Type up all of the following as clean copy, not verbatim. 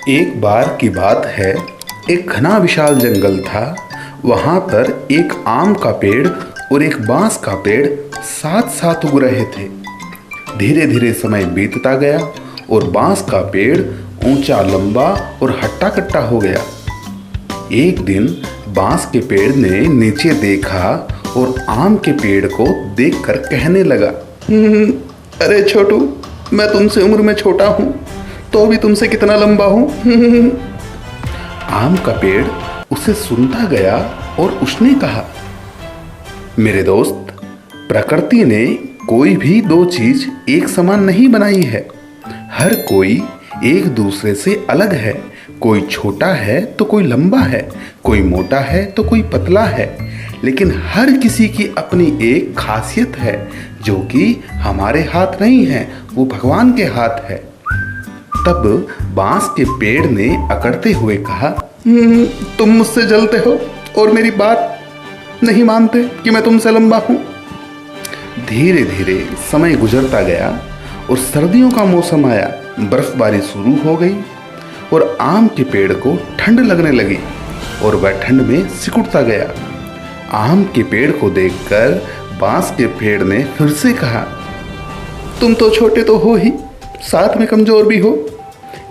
एक बार की बात है, एक घना विशाल जंगल था। वहां पर एक आम का पेड़ और एक बांस का पेड़ साथ साथ उग रहे थे। धीरे धीरे समय बीतता गया और बांस का पेड़ ऊंचा, लंबा और हट्टा कट्टा हो गया। एक दिन बांस के पेड़ ने नीचे देखा और आम के पेड़ को देखकर कहने लगा, अरे छोटू, मैं तुमसे उम्र में छोटा हूँ तो भी तुमसे कितना लंबा हूँ। आम का पेड़ उसे सुनता गया और उसने कहा, मेरे दोस्त, प्रकृति ने कोई भी दो चीज एक समान नहीं बनाई है। हर कोई एक दूसरे से अलग है। कोई छोटा है तो कोई लंबा है, कोई मोटा है तो कोई पतला है, लेकिन हर किसी की अपनी एक खासियत है जो कि हमारे हाथ नहीं है, वो भगवान के हाथ है। तब बांस के पेड़ ने अकड़ते हुए कहा, तुम मुझसे जलते हो और मेरी बात नहीं मानते कि मैं तुमसे लंबा हूं। धीरे धीरे समय गुजरता गया और सर्दियों का मौसम आया। बर्फबारी शुरू हो गई और आम के पेड़ को ठंड लगने लगी और वह ठंड में सिकुड़ता गया। आम के पेड़ को देखकर बांस के पेड़ ने फिर से कहा, तुम तो छोटे तो हो ही, साथ में कमजोर भी हो,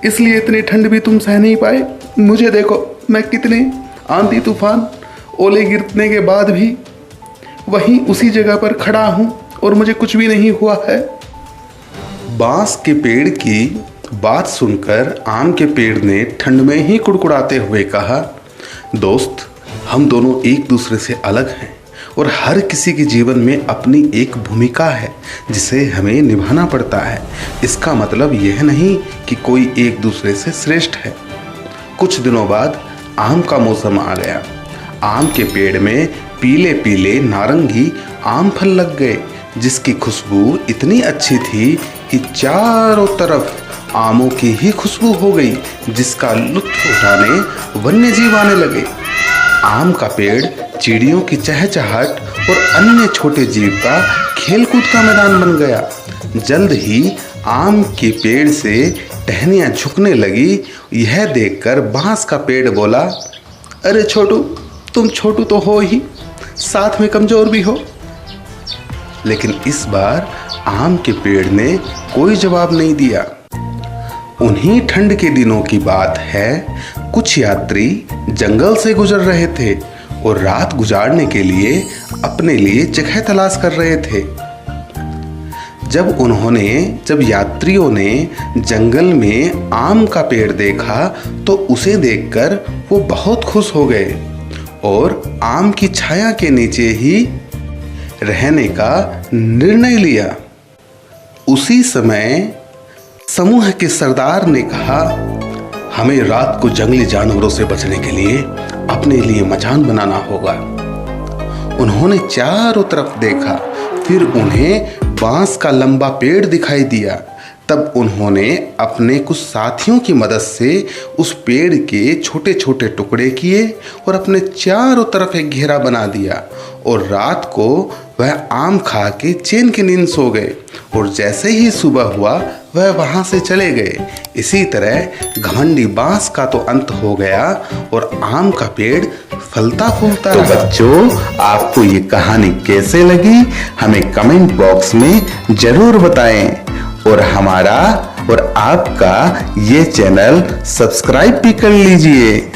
इसलिए इतनी ठंड भी तुम सह नहीं पाए। मुझे देखो, मैं कितने आंधी तूफान ओले गिरने के बाद भी वहीं उसी जगह पर खड़ा हूं और मुझे कुछ भी नहीं हुआ है। बांस के पेड़ की बात सुनकर आम के पेड़ ने ठंड में ही कुड़कुड़ाते हुए कहा, दोस्त, हम दोनों एक दूसरे से अलग हैं और हर किसी के जीवन में अपनी एक भूमिका है जिसे हमें निभाना पड़ता है। इसका मतलब यह नहीं कि कोई एक दूसरे से श्रेष्ठ है। कुछ दिनों बाद आम का मौसम आ गया। आम के पेड़ में पीले पीले नारंगी आम फल लग गए, जिसकी खुशबू इतनी अच्छी थी कि चारों तरफ आमों की ही खुशबू हो गई, जिसका लुत्फ उठाने वन्य जीव आने लगे। आम का पेड़ चिड़ियों की चहचहाट और अन्य छोटे जीव का खेलकूद का मैदान बन गया। जल्द ही आम के पेड़ से टहनियाँ झुकने लगी। यह देखकर बांस का पेड़ बोला, अरे छोटू, तुम छोटू तो हो ही, साथ में कमजोर भी हो। लेकिन इस बार आम के पेड़ ने कोई जवाब नहीं दिया। उन्हीं ठंड के दिनों की बात है। कुछ यात्री जंगल से गुजर रहे थे और रात गुजारने के लिए अपने लिए जगह तलाश कर रहे थे। जब यात्रियों ने जंगल में आम का पेड़ देखा तो उसे देखकर वो बहुत खुश हो गए और आम की छाया के नीचे ही रहने का निर्णय लिया। उसी समय समूह के सरदार ने कहा, हमें रात को जंगली जानवरों से बचने के लिए अपने लिए मचान बनाना होगा। उन्होंने चारों तरफ देखा, फिर उन्हें बांस का लंबा पेड़ दिखाई दिया। तब उन्होंने अपने कुछ साथियों की मदद से उस पेड़ के छोटे छोटे टुकड़े किए और अपने चारों तरफ एक घेरा बना दिया और रात को वह आम खा के चैन की नींद सो गए और जैसे ही सुबह हुआ वह वहां से चले गए। इसी तरह घमंडी बांस का तो अंत हो गया और आम का पेड़ फलता फूलता रहा। तो बच्चों, आपको ये कहानी कैसे लगी हमें कमेंट बॉक्स में जरूर बताएं और हमारा और आपका ये चैनल सब्सक्राइब भी कर लीजिए।